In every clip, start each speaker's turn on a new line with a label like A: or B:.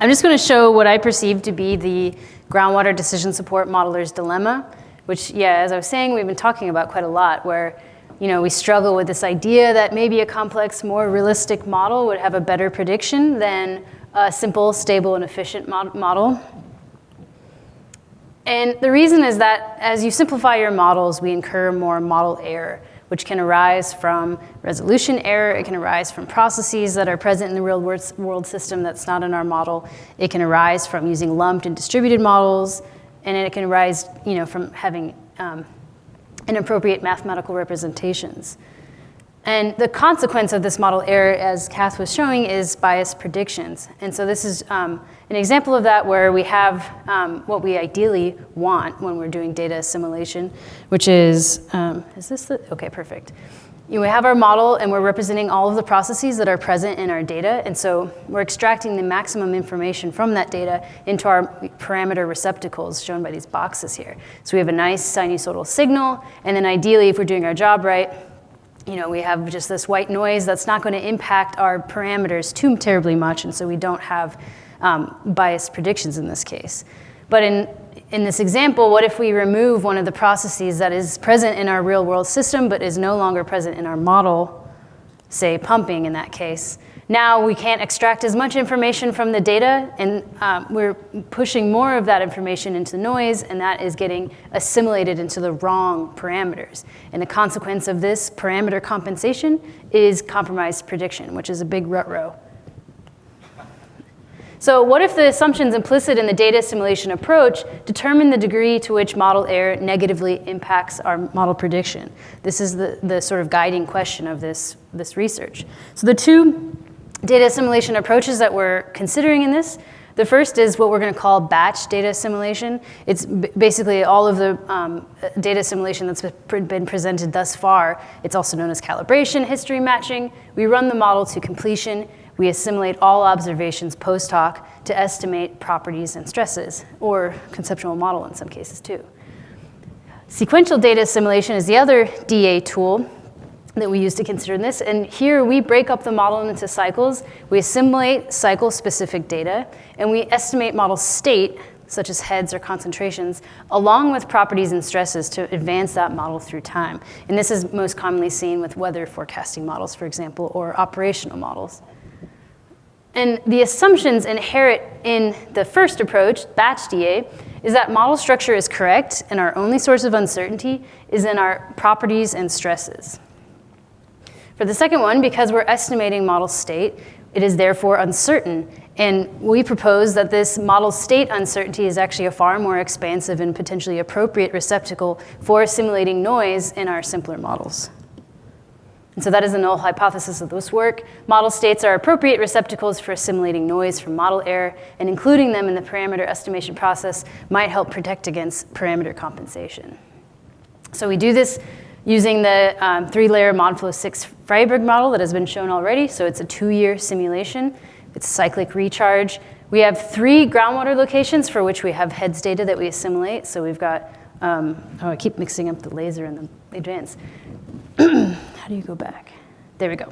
A: I'm just going to show what I perceive to be the groundwater decision support modeler's dilemma, which, yeah, as I was saying, we've been talking about quite a lot, where we struggle with this idea that maybe a complex, more realistic model would have a better prediction than a simple, stable, and efficient model. And the reason is that as you simplify your models, we incur more model error, which can arise from resolution error. It can arise from processes that are present in the real world system that's not in our model. It can arise from using lumped and distributed models, and it can arise from having inappropriate mathematical representations. And the consequence of this model error, as Kath was showing, is biased predictions. And so this is an example of that, where we have what we ideally want when we're doing data assimilation, which is this the, okay, perfect. We have our model, and we're representing all of the processes that are present in our data. And so we're extracting the maximum information from that data into our parameter receptacles, shown by these boxes here. So we have a nice sinusoidal signal, and then ideally, if we're doing our job right, we have just this white noise that's not going to impact our parameters too terribly much, and so we don't have biased predictions in this case. But in this example, what if we remove one of the processes that is present in our real world system but is no longer present in our model, say pumping in that case? Now we can't extract as much information from the data, and we're pushing more of that information into noise, and that is getting assimilated into the wrong parameters. And the consequence of this parameter compensation is compromised prediction, which is a big rut-row. So what if the assumptions implicit in the data assimilation approach determine the degree to which model error negatively impacts our model prediction? This is the sort of guiding question of this research. So the two data assimilation approaches that we're considering in this, the first is what we're going to call batch data assimilation. It's basically all of the data assimilation that's been presented thus far. It's also known as calibration, history matching. We run the model to completion. We assimilate all observations post hoc to estimate properties and stresses, or conceptual model in some cases too. Sequential data assimilation is the other DA tool that we use to consider this. And here we break up the model into cycles. We assimilate cycle-specific data, and we estimate model state, such as heads or concentrations, along with properties and stresses to advance that model through time. And this is most commonly seen with weather forecasting models, for example, or operational models. And the assumptions inherent in the first approach, batch DA, is that model structure is correct, and our only source of uncertainty is in our properties and stresses. For the second one, because we're estimating model state, it is therefore uncertain. And we propose that this model state uncertainty is actually a far more expansive and potentially appropriate receptacle for assimilating noise in our simpler models. And so that is the null hypothesis of this work. Model states are appropriate receptacles for assimilating noise from model error, and including them in the parameter estimation process might help protect against parameter compensation. So we do this using the 3-layer ModFlow 6 Freiberg model that has been shown already. So it's a 2-year simulation. It's cyclic recharge. We have 3 groundwater locations for which we have heads data that we assimilate. So we've got, I keep mixing up the laser and the advance. How do you go back? There we go.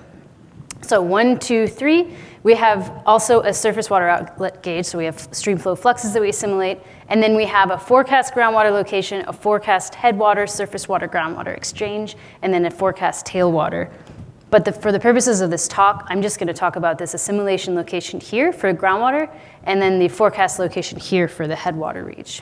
A: So 1, 2, 3. We have also a surface water outlet gauge, so we have stream flow fluxes that we assimilate, and then we have a forecast groundwater location, a forecast headwater, surface water, groundwater exchange, and then a forecast tailwater. But for the purposes of this talk, I'm just going to talk about this assimilation location here for groundwater, and then the forecast location here for the headwater reach.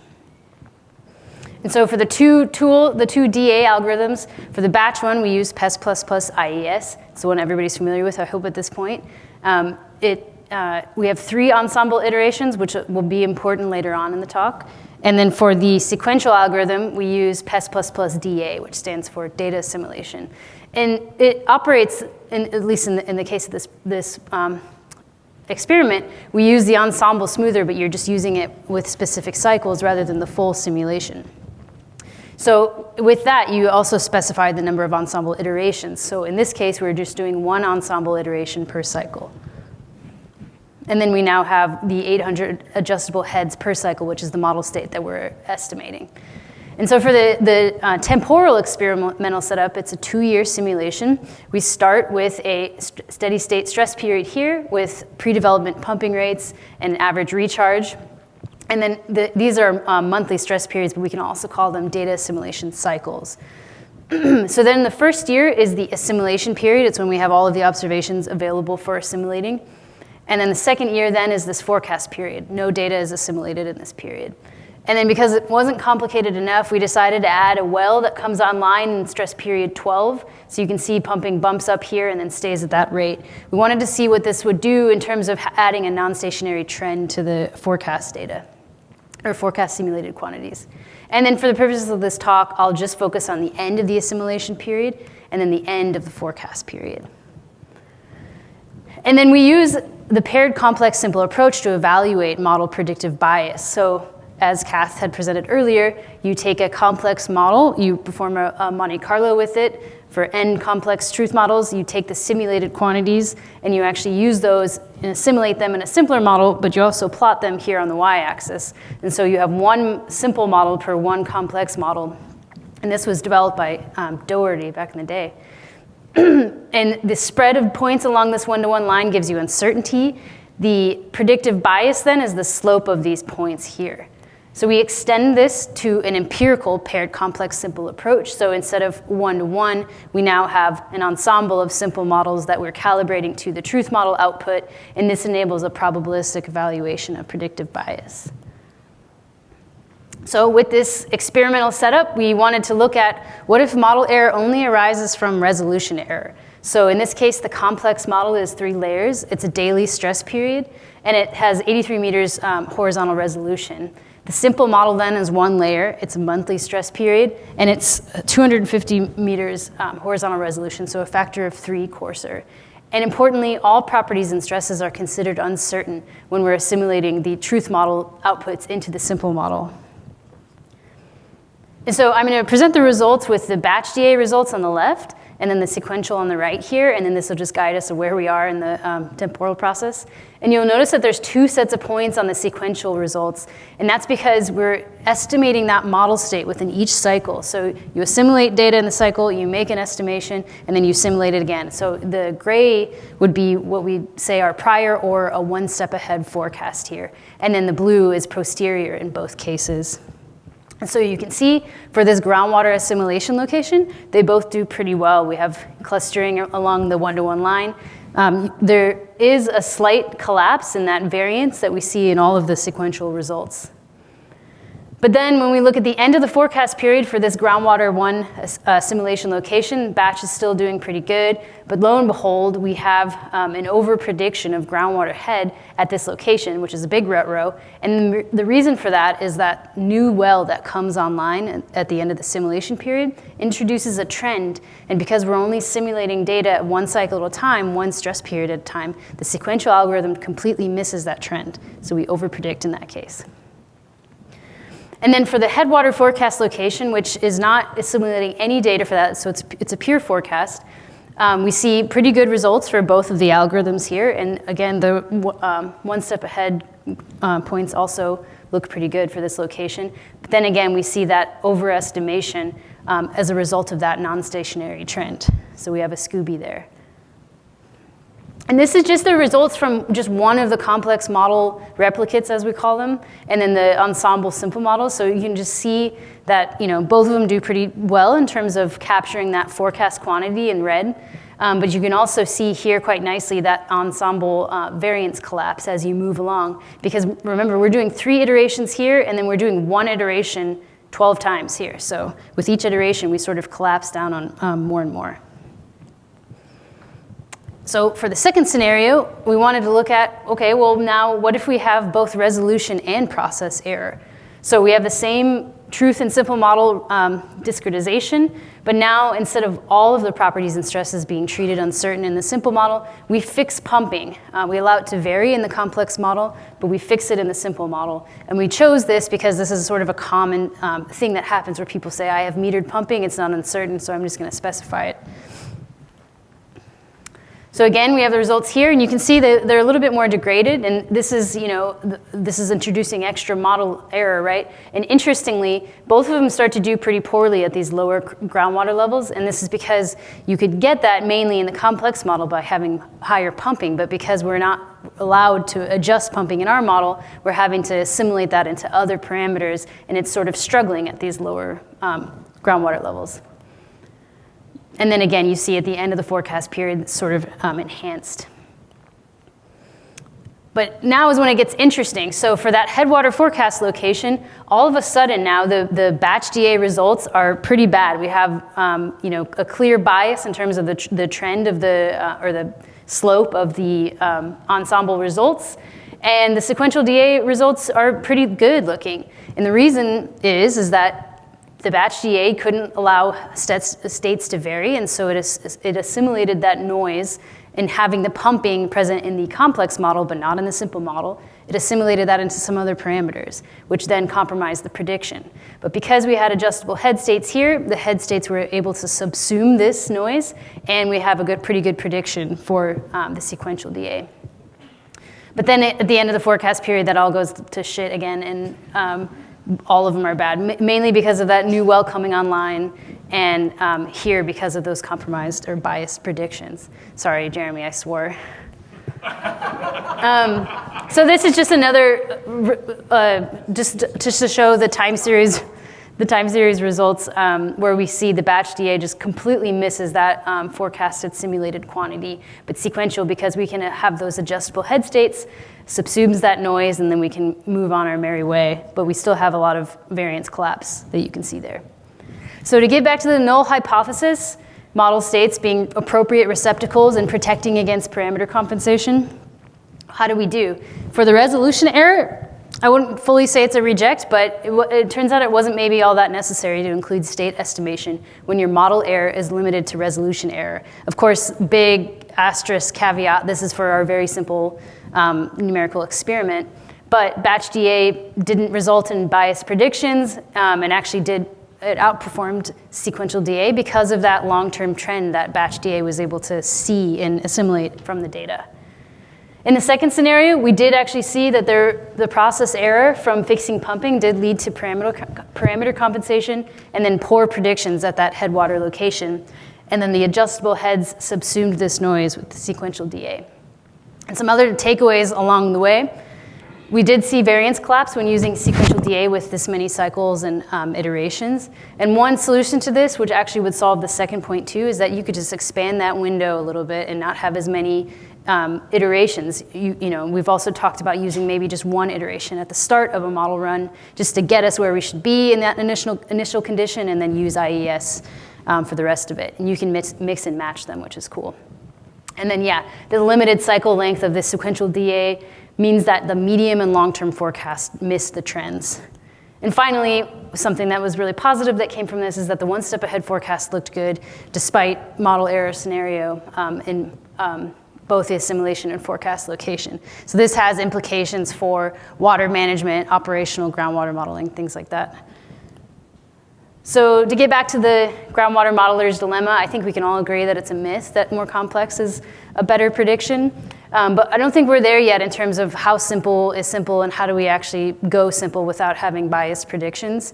A: And so for the two DA algorithms, for the batch one, we use PEST ++ IES. It's the one everybody's familiar with, I hope, at this point. We have 3 ensemble iterations, which will be important later on in the talk. And then for the sequential algorithm, we use PEST ++ DA, which stands for data assimilation. And it operates, at least in the case of this experiment, we use the ensemble smoother, but you're just using it with specific cycles rather than the full simulation. So with that, you also specify the number of ensemble iterations. So in this case, we're just doing 1 ensemble iteration per cycle. And then we now have the 800 adjustable heads per cycle, which is the model state that we're estimating. And so for the temporal experimental setup, it's a 2-year simulation. We start with a steady state stress period here with pre-development pumping rates and average recharge. And then these are monthly stress periods, but we can also call them data assimilation cycles. So then the first year is the assimilation period. It's when we have all of the observations available for assimilating. And then the second year then is this forecast period. No data is assimilated in this period. And then because it wasn't complicated enough, we decided to add a well that comes online in stress period 12. So you can see pumping bumps up here and then stays at that rate. We wanted to see what this would do in terms of adding a non-stationary trend to the forecast data, or forecast simulated quantities. And then for the purposes of this talk, I'll just focus on the end of the assimilation period and then the end of the forecast period. And then we use the paired complex simple approach to evaluate model predictive bias. So as Kath had presented earlier, you take a complex model, you perform a Monte Carlo with it. For n complex truth models, you take the simulated quantities and you actually use those and assimilate them in a simpler model, but you also plot them here on the y-axis. And so you have one simple model per one complex model. And this was developed by Doherty back in the day. And the spread of points along this one-to-one line gives you uncertainty. The predictive bias then is the slope of these points here. So we extend this to an empirical paired complex simple approach. So instead of one-to-one, we now have an ensemble of simple models that we're calibrating to the truth model output, and this enables a probabilistic evaluation of predictive bias. So with this experimental setup, we wanted to look at what if model error only arises from resolution error. So in this case, the complex model is 3 layers. It's a daily stress period, and it has 83 meters horizontal resolution. The simple model then is 1 layer. It's a monthly stress period, and it's 250 meters horizontal resolution, so a factor of 3 coarser. And importantly, all properties and stresses are considered uncertain when we're assimilating the truth model outputs into the simple model. And so I'm going to present the results with the batch DA results on the left, and then the sequential on the right here, and then this will just guide us to where we are in the temporal process. And you'll notice that there's 2 sets of points on the sequential results, and that's because we're estimating that model state within each cycle. So you assimilate data in the cycle, you make an estimation, and then you simulate it again. So the gray would be what we say our prior or a 1 step ahead forecast here, and then the blue is posterior in both cases. And so you can see for this groundwater assimilation location, they both do pretty well. We have clustering along the one-to-one line. There is a slight collapse in that variance that we see in all of the sequential results. But then when we look at the end of the forecast period for this groundwater 1 simulation location, batch is still doing pretty good. But lo and behold, we have an overprediction of groundwater head at this location, which is a big rut row. And the reason for that is that new well that comes online at the end of the simulation period introduces a trend. And because we're only simulating data at 1 cycle at a time, 1 stress period at a time, the sequential algorithm completely misses that trend. So we overpredict in that case. And then for the headwater forecast location, which is not assimilating any data for that, so it's a pure forecast, we see pretty good results for both of the algorithms here. And again, the 1 step ahead points also look pretty good for this location. But then again, we see that overestimation as a result of that non-stationary trend. So we have a Scooby there. And this is just the results from just one of the complex model replicates, as we call them, and then the ensemble simple models. So you can just see that both of them do pretty well in terms of capturing that forecast quantity in red. But you can also see here quite nicely that ensemble variance collapse as you move along. Because remember, we're doing 3 iterations here, and then we're doing 1 iteration 12 times here. So with each iteration, we sort of collapse down on more and more. So for the second scenario, we wanted to look at, okay, well now what if we have both resolution and process error? So we have the same truth and simple model discretization, but now instead of all of the properties and stresses being treated uncertain in the simple model, we fix pumping. We allow it to vary in the complex model, but we fix it in the simple model. And we chose this because this is sort of a common thing that happens where people say, I have metered pumping, it's not uncertain, so I'm just going to specify it. So again, we have the results here, and you can see that they're a little bit more degraded, and this is, this is introducing extra model error, right? And interestingly, both of them start to do pretty poorly at these lower groundwater levels, and this is because you could get that mainly in the complex model by having higher pumping, but because we're not allowed to adjust pumping in our model, we're having to assimilate that into other parameters, and it's sort of struggling at these lower groundwater levels. And then again, you see at the end of the forecast period, it's sort of enhanced. But now is when it gets interesting. So for that headwater forecast location, all of a sudden now the batch DA results are pretty bad. We have a clear bias in terms of the trend of or the slope of the ensemble results. And the sequential DA results are pretty good looking. And the reason is that the batch DA couldn't allow states to vary, and so it assimilated that noise in having the pumping present in the complex model, but not in the simple model. It assimilated that into some other parameters, which then compromised the prediction. But because we had adjustable head states here, the head states were able to subsume this noise, and we have a pretty good prediction for the sequential DA. But then at the end of the forecast period, that all goes to shit again, and all of them are bad, mainly because of that new well coming online, and here because of those compromised or biased predictions. Sorry, Jeremy, I swore. So this is just another, just to show the time series results where we see the batch DA just completely misses that forecasted simulated quantity. But sequential, because we can have those adjustable head states, subsumes that noise, and then we can move on our merry way. But we still have a lot of variance collapse that you can see there. So to get back to the null hypothesis, model states being appropriate receptacles and protecting against parameter compensation, how do we do? For the resolution error, I wouldn't fully say it's a reject, but it turns out it wasn't maybe all that necessary to include state estimation when your model error is limited to resolution error. Of course, big asterisk caveat, this is for our very simple numerical experiment, but batch DA didn't result in biased predictions, and actually it outperformed sequential DA because of that long-term trend that batch DA was able to see and assimilate from the data. In the second scenario, we did actually see that the process error from fixing pumping did lead to parameter compensation and then poor predictions at that headwater location. And then the adjustable heads subsumed this noise with the sequential DA. And some other takeaways along the way. We did see variance collapse when using sequential DA with this many cycles and iterations. And one solution to this, which actually would solve the second point too, is that you could just expand that window a little bit and not have as many iterations. We've also talked about using maybe just one iteration at the start of a model run just to get us where we should be in that initial condition, and then use IES for the rest of it. And you can mix and match them, which is cool. And then the limited cycle length of this sequential DA means that the medium and long-term forecast miss the trends. And finally, something that was really positive that came from this is that the one-step ahead forecast looked good despite model error scenario in both the assimilation and forecast location. So this has implications for water management, operational groundwater modeling, things like that. So to get back to the groundwater modeler's dilemma, I think we can all agree that it's a myth that more complex is a better prediction. But I don't think we're there yet in terms of how simple is simple and how do we actually go simple without having biased predictions.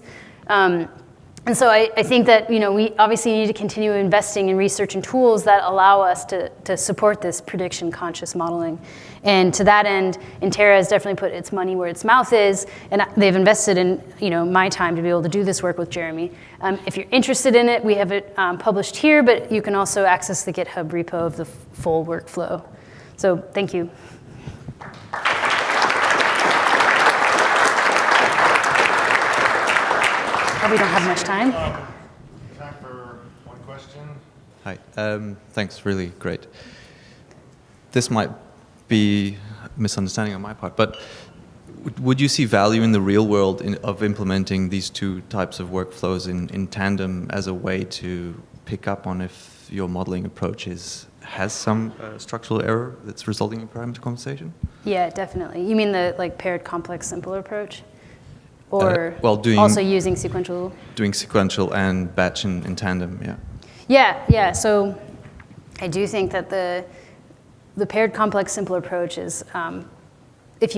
A: And so I think that we obviously need to continue investing in research and tools that allow us to support this prediction conscious modeling. And to that end, Intera has definitely put its money where its mouth is, and they've invested in my time to be able to do this work with Jeremy. If you're interested in it, we have it published here, but you can also access the GitHub repo of the full workflow. So thank you. Probably don't have much time.
B: Time for one question.
C: Hi, thanks, really great. This might be a misunderstanding on my part, but would you see value in the real world of implementing these two types of workflows in tandem as a way to pick up on if your modeling approach has some structural error that's resulting in parameter compensation?
A: Yeah, definitely. You mean the paired complex simple approach? Or
C: well,
A: also using sequential?
C: Doing sequential and batch in tandem, yeah.
A: Yeah, so I do think that the paired complex simple approach is if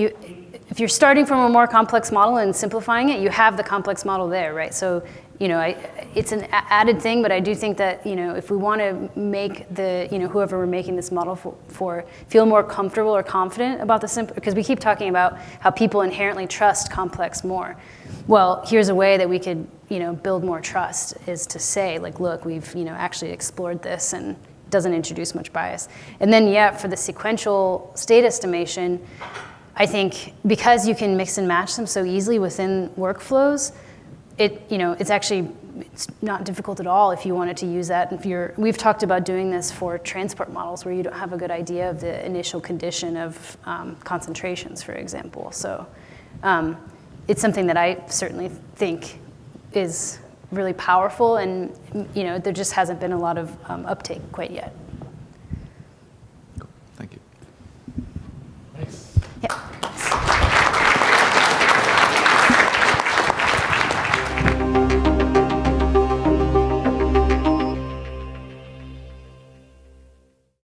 A: you're starting from a more complex model and simplifying it, you have the complex model there, right? So, it's an added thing, but I do think that, if we want to make the, whoever we're making this model for feel more comfortable or confident about the simple, because we keep talking about how people inherently trust complex more. Well, here's a way that we could, build more trust is to say, like, look, we've, actually explored this and it doesn't introduce much bias. And then, yeah, for the sequential state estimation, I think because you can mix and match them so easily within workflows, it's not difficult at all if you wanted to use that. We've talked about doing this for transport models where you don't have a good idea of the initial condition of concentrations, for example. So it's something that I certainly think is really powerful, and there just hasn't been a lot of uptake quite yet.